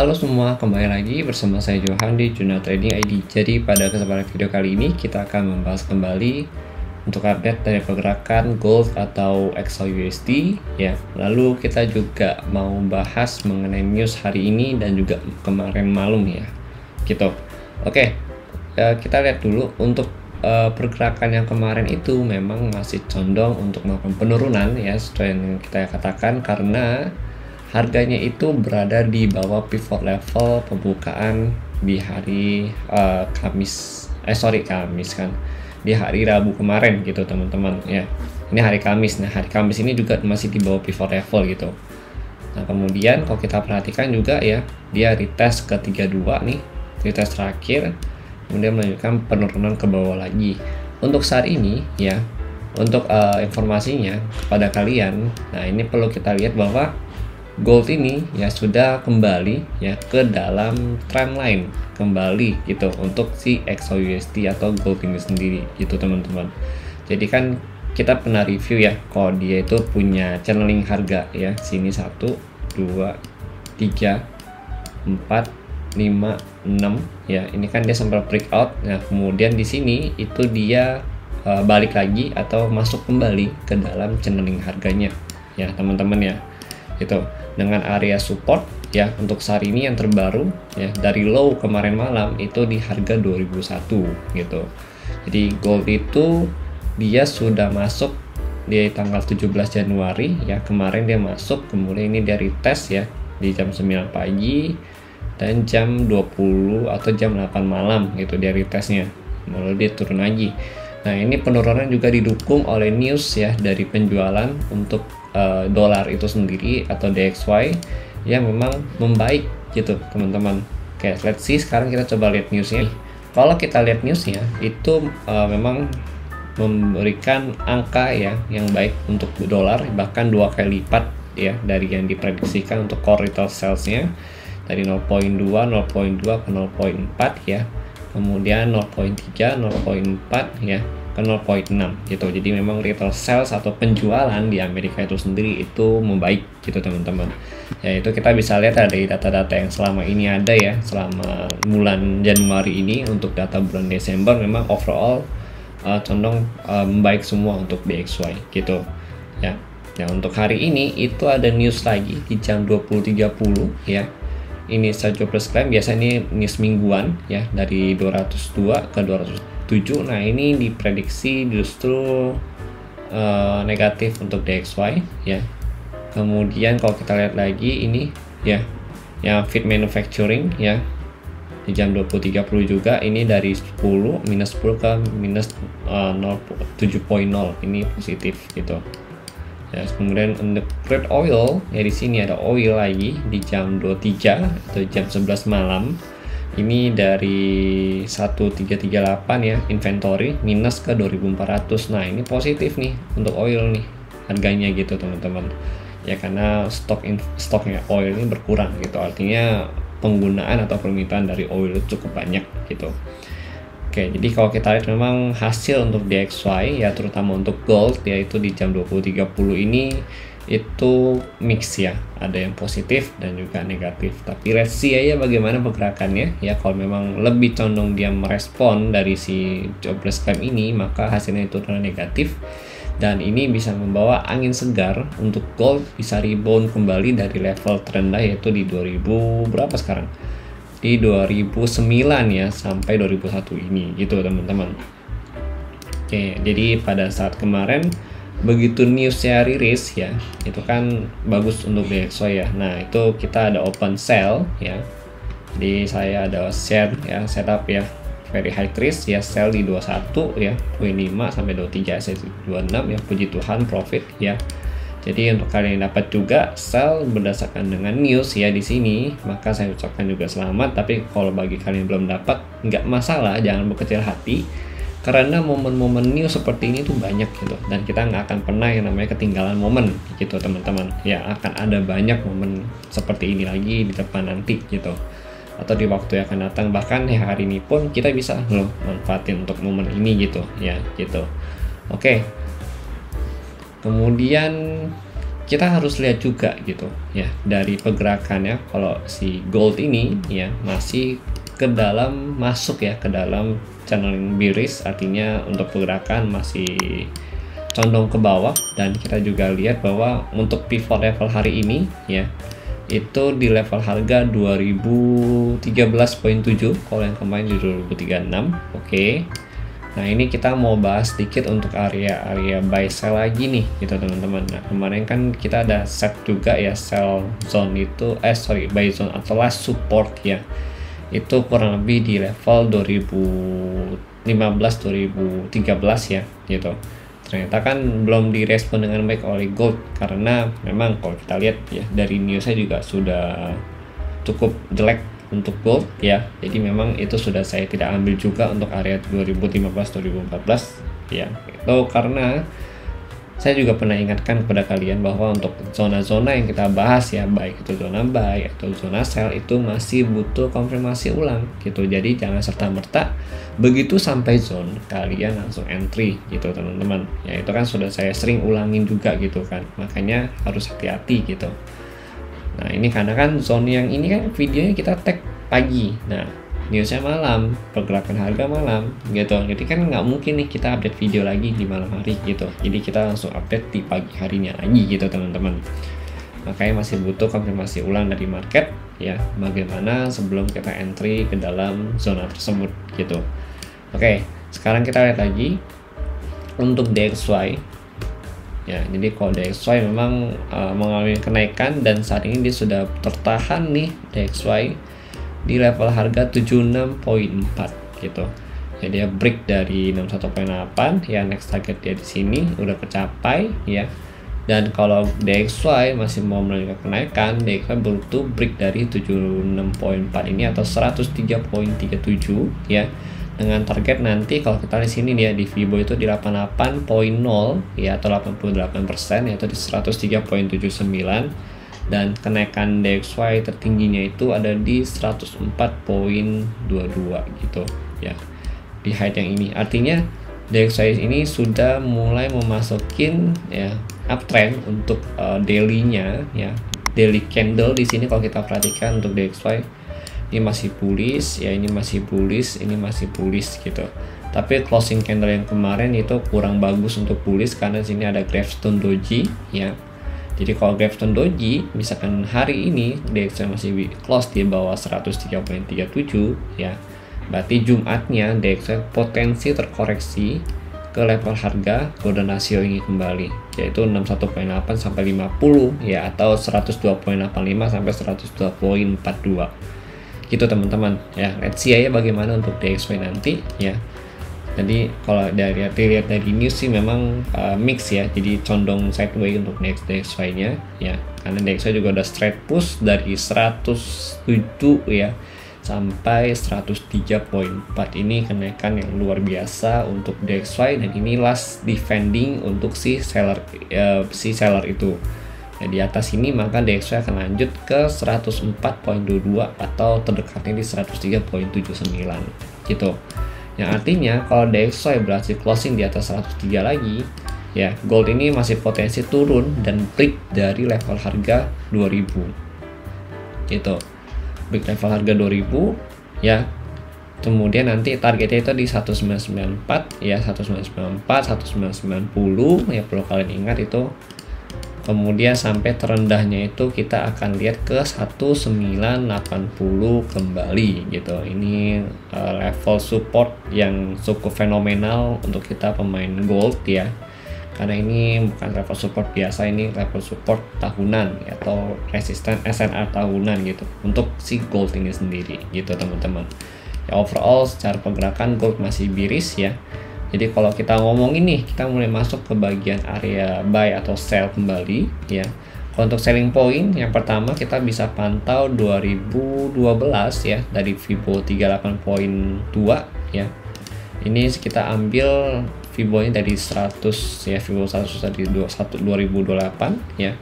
Halo semua, kembali lagi bersama saya Johan di Juna Trading ID. Jadi pada kesempatan video kali ini kita akan membahas kembali untuk update dari pergerakan gold atau XAUUSD ya. Lalu kita juga mau bahas mengenai news hari ini dan juga kemarin malam ya. Gitu. Oke, kita lihat dulu untuk pergerakan yang kemarin itu memang masih condong untuk melakukan penurunan ya, sesuai yang kita katakan, karena harganya itu berada di bawah pivot level pembukaan di hari Kamis kan, di hari Rabu kemarin gitu teman-teman ya. Ini hari Kamis. Nah, hari Kamis ini juga masih di bawah pivot level gitu. Nah, kemudian kalau kita perhatikan juga ya, dia retest ke 32 nih, retest terakhir, kemudian melanjutkan penurunan ke bawah lagi. Untuk saat ini ya, untuk informasinya kepada kalian, nah ini perlu kita lihat bahwa gold ini ya sudah kembali ya ke dalam trendline kembali gitu untuk si XAUUSD atau gold ini sendiri gitu teman-teman. Jadi kan kita pernah review ya, kalau dia itu punya channeling harga ya, sini 1 2 3 4 5 6 ya. Ini kan dia sempat breakout. Nah, kemudian di sini itu dia balik lagi atau masuk kembali ke dalam channeling harganya ya teman-teman ya. Itu dengan area support ya untuk saat ini yang terbaru ya, dari low kemarin malam itu di harga 2001 gitu. Jadi gold itu dia sudah masuk di tanggal 17 Januari ya, kemarin dia masuk, kemudian ini dia retest ya di jam 9 pagi dan jam 20 atau jam 8 malam gitu dia retestnya, lalu dia turun lagi. Nah, ini penurunan juga didukung oleh news ya dari penjualan untuk dolar itu sendiri atau DXY yang memang membaik gitu teman-teman. Oke, let's see, sekarang kita coba lihat newsnya. Kalau kita lihat newsnya itu memang memberikan angka ya yang baik untuk dolar, bahkan 2 kali lipat ya dari yang diprediksikan untuk core retail salesnya, dari 0.2 ke 0.4 ya, kemudian 0.3 0.4 ya ke 0.6 gitu. Jadi memang retail sales atau penjualan di Amerika itu sendiri itu membaik gitu teman-teman. Ya, itu kita bisa lihat dari data-data yang selama ini ada ya, selama bulan Januari ini. Untuk data bulan Desember memang overall condong membaik semua untuk DXY gitu ya. Nah, untuk hari ini itu ada news lagi di jam 20.30 ya. Ini jobless claim, biasa ini news mingguan ya, dari 202 ke 207. Nah, ini diprediksi justru negatif untuk DXY ya. Kemudian kalau kita lihat lagi ini ya, yang fit manufacturing ya, di jam 20.30 juga ini dari minus 10 ke minus 7.0, ini positif gitu. Ya, kemudian untuk crude oil ya, di sini ada oil lagi di jam 23 atau jam 11 malam. Ini dari 1338 ya, inventory minus ke 2400. Nah, ini positif nih untuk oil nih harganya gitu teman-teman. Ya, karena stoknya oil ini berkurang gitu. Artinya penggunaan atau permintaan dari oil itu cukup banyak gitu. Oke, jadi kalau kita lihat memang hasil untuk DXY ya, terutama untuk gold yaitu di jam 20.30 ini itu mix ya, ada yang positif dan juga negatif. Tapi let's see aja bagaimana pergerakannya ya. Kalau memang lebih condong dia merespon dari si jobless claim ini, maka hasilnya itu adalah negatif, dan ini bisa membawa angin segar untuk gold bisa rebound kembali dari level terendah yaitu di 2000 berapa sekarang, di 2009 ya sampai 2001 ini gitu teman-teman. Oke, jadi pada saat kemarin begitu newsnya rilis ya, itu kan bagus untuk DXY ya. Nah, itu kita ada open sell ya. Jadi saya ada share ya, setup ya, very high risk ya, sell di 21 ya, 25 sampai 23, saya 26 ya, puji Tuhan profit ya. Jadi untuk kalian yang dapat juga sell berdasarkan dengan news ya di sini, maka saya ucapkan juga selamat. Tapi kalau bagi kalian yang belum dapat, nggak masalah, jangan berkecil hati, karena momen-momen news seperti ini tuh banyak gitu, dan kita nggak akan pernah yang namanya ketinggalan momen gitu teman-teman ya. Akan ada banyak momen seperti ini lagi di depan nanti gitu, atau di waktu yang akan datang. Bahkan ya hari ini pun kita bisa loh manfaatin untuk momen ini gitu ya gitu. Oke. Kemudian kita harus lihat juga gitu ya dari pergerakannya, kalau si gold ini ya masih masuk ya ke dalam channeling bearish, artinya untuk pergerakan masih condong ke bawah. Dan kita juga lihat bahwa untuk pivot level hari ini ya itu di level harga 2013.7 kalau yang kemarin di 2036. Oke. Nah ini kita mau bahas sedikit untuk area buy sell lagi nih gitu teman-teman. Nah kemarin kan kita ada set juga ya sell zone itu buy zone atau last support ya, itu kurang lebih di level 2015-2013 ya gitu. Ternyata kan belum direspon dengan baik oleh gold, karena memang kalau kita lihat ya dari newsnya juga sudah cukup jelek untuk gold ya. Jadi memang itu sudah saya tidak ambil juga untuk area 2015-2014 ya. Itu karena saya juga pernah ingatkan kepada kalian bahwa untuk zona-zona yang kita bahas ya, baik itu zona buy atau zona sell, itu masih butuh konfirmasi ulang gitu. Jadi jangan serta-merta begitu sampai zone kalian langsung entry gitu teman-teman ya. Itu kan sudah saya sering ulangin juga gitu kan, makanya harus hati-hati gitu. Nah ini karena kan zone yang ini kan videonya kita tag pagi, nah newsnya malam, pergerakan harga malam gitu. Jadi kan nggak mungkin nih kita update video lagi di malam hari gitu. Jadi kita langsung update di pagi harinya lagi gitu teman-teman. Makanya masih butuh konfirmasi ulang dari market ya, bagaimana sebelum kita entry ke dalam zona tersebut gitu. Oke, sekarang kita lihat lagi untuk DXY ya. Jadi kalau DXY memang mengalami kenaikan dan saat ini dia sudah tertahan nih DXY di level harga 76.4 gitu. Jadi dia break dari 61.8 ya, next target dia di sini udah tercapai ya. Dan kalau DXY masih mau melanjutkan kenaikan, DXY butuh break dari 76.4 ini atau 103.37 ya. Dengan target nanti kalau kita di sini dia di Fibo itu di 88.0 ya atau 88% yaitu di 103.79. Dan kenaikan DXY tertingginya itu ada di 104.22 gitu ya, di height yang ini. Artinya DXY ini sudah mulai memasukin ya uptrend untuk daily-nya ya. Daily candle di sini kalau kita perhatikan untuk DXY ini masih bullish ya, ini masih bullish, ini masih bullish gitu. Tapi closing candle yang kemarin itu kurang bagus untuk bullish karena sini ada gravestone doji ya. Jadi kalau gravestone doji misalkan hari ini DXY masih close di bawah 103.37 ya, berarti Jumatnya DXY potensi terkoreksi ke level harga golden ratio ini kembali, yaitu 61.8 sampai 50 ya, atau 102.85 sampai 102.42 gitu teman-teman ya. Let's see ya bagaimana untuk DXY nanti ya. Jadi kalau dilihat dari news sih memang mix ya, jadi condong sideways untuk next DXY nya ya, karena DXY juga udah straight push dari 107 ya sampai 103.4. Ini kenaikan yang luar biasa untuk DXY, dan ini last defending untuk si seller itu ya. Di atas ini maka DXY akan lanjut ke 104.22 atau terdekatnya di 103.79 gitu. Yang artinya kalau DXY berhasil closing di atas 103 lagi ya, gold ini masih potensi turun dan break dari level harga 2000 gitu. Break level harga 2000 ya. Kemudian nanti targetnya itu di 1994 ya, 1994, 1990 ya, perlu kalian ingat itu. Kemudian sampai terendahnya itu kita akan lihat ke 1980 kembali gitu. Ini level support yang cukup fenomenal untuk kita pemain gold ya, karena ini bukan level support biasa, ini level support tahunan ya, atau resisten SNR tahunan gitu untuk si gold ini sendiri gitu teman-teman ya. Overall secara pergerakan gold masih bearish ya. Jadi kalau kita ngomongin nih, kita mulai masuk ke bagian area buy atau sell kembali ya. Kalau untuk selling point yang pertama kita bisa pantau 2012 ya, dari Fibo 38.2 ya. Ini kita ambil Fibo-nya dari 100 ya, Fibo 100 dari 2028 ya.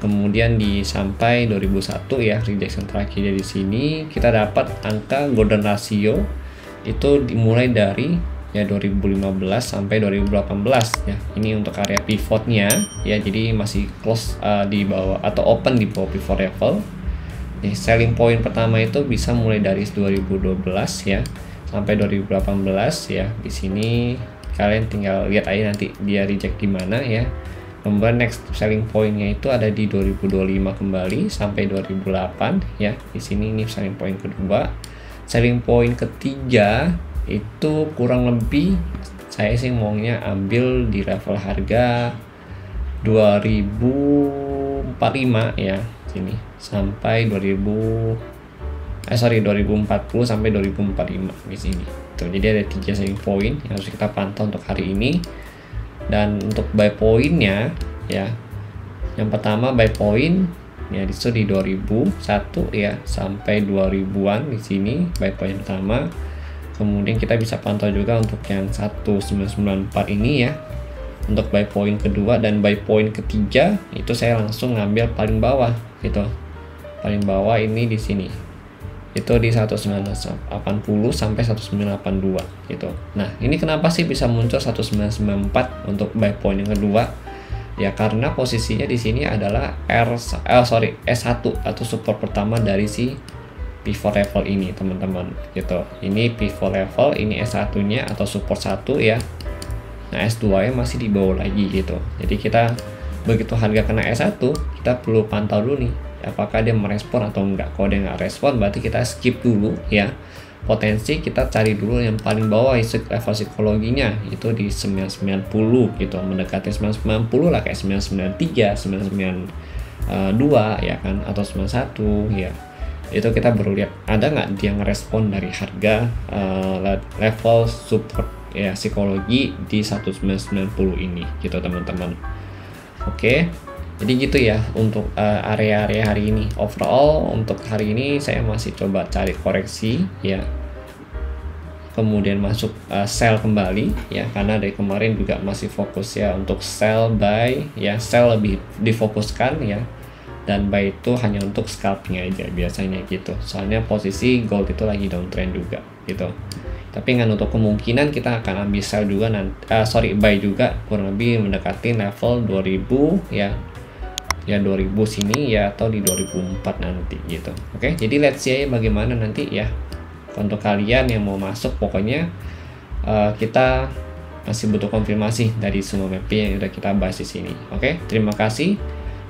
Kemudian sampai 2001 ya, rejection terakhirnya di sini kita dapat angka golden ratio itu dimulai dari ya 2015 sampai 2018 ya. Ini untuk area pivotnya ya, jadi masih close di bawah atau open di bawah pivot level. Nih, selling point pertama itu bisa mulai dari 2012 ya sampai 2018 ya. Di sini kalian tinggal lihat aja nanti dia reject di mana ya. Kemudian next selling pointnya itu ada di 2025 kembali sampai 2008 ya. Di sini ini selling point kedua. Selling point ketiga itu kurang lebih saya sih maunya ambil di level harga 2045 ya, sini sampai 2040 sampai 2045 di sini. Tuh, jadi ada 3 selling point yang harus kita pantau untuk hari ini. Dan untuk buy pointnya ya, yang pertama buy point ya di 2001 ya sampai 2000-an di sini buy point pertama. Kemudian kita bisa pantau juga untuk yang 1994 ini ya untuk buy point kedua, dan buy point ketiga itu saya langsung ngambil paling bawah gitu. Paling bawah ini di sini. Itu di 1980 sampai 1982 gitu. Nah, ini kenapa sih bisa muncul 1994 untuk buy point yang kedua? Ya karena posisinya di sini adalah S1 atau support pertama dari si pivot level ini teman-teman gitu. Ini pivot level, ini S1-nya atau support 1 ya. Nah, S2-nya masih di bawah lagi gitu. Jadi kita begitu harga kena S1, kita perlu pantau dulu nih apakah dia merespon atau enggak. Kalau dia nggak respon berarti kita skip dulu ya. Potensi kita cari dulu yang paling bawah level psikologinya itu di 990 gitu, mendekati 990 lah, kayak 993, 992 ya kan, atau 91 ya. Itu kita baru lihat ada nggak dia ngerespon dari harga level support ya psikologi di 1990 ini gitu teman-teman. Oke, jadi gitu ya untuk area-area hari ini. Overall untuk hari ini saya masih coba cari koreksi ya, kemudian masuk sell kembali ya, karena dari kemarin juga masih fokus ya untuk sell buy ya. Sell lebih difokuskan ya, dan buy itu hanya untuk scalping aja biasanya gitu, soalnya posisi gold itu lagi downtrend juga gitu. Tapi nggak nutup kemungkinan kita akan ambil sell juga nanti, buy juga kurang lebih mendekati level 2000 ya 2000 sini ya, atau di 2004 nanti gitu. Oke, jadi let's see bagaimana nanti ya untuk kalian yang mau masuk. Pokoknya kita masih butuh konfirmasi dari semua MACD yang udah kita bahas di sini. Oke, terima kasih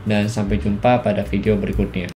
dan sampai jumpa pada video berikutnya.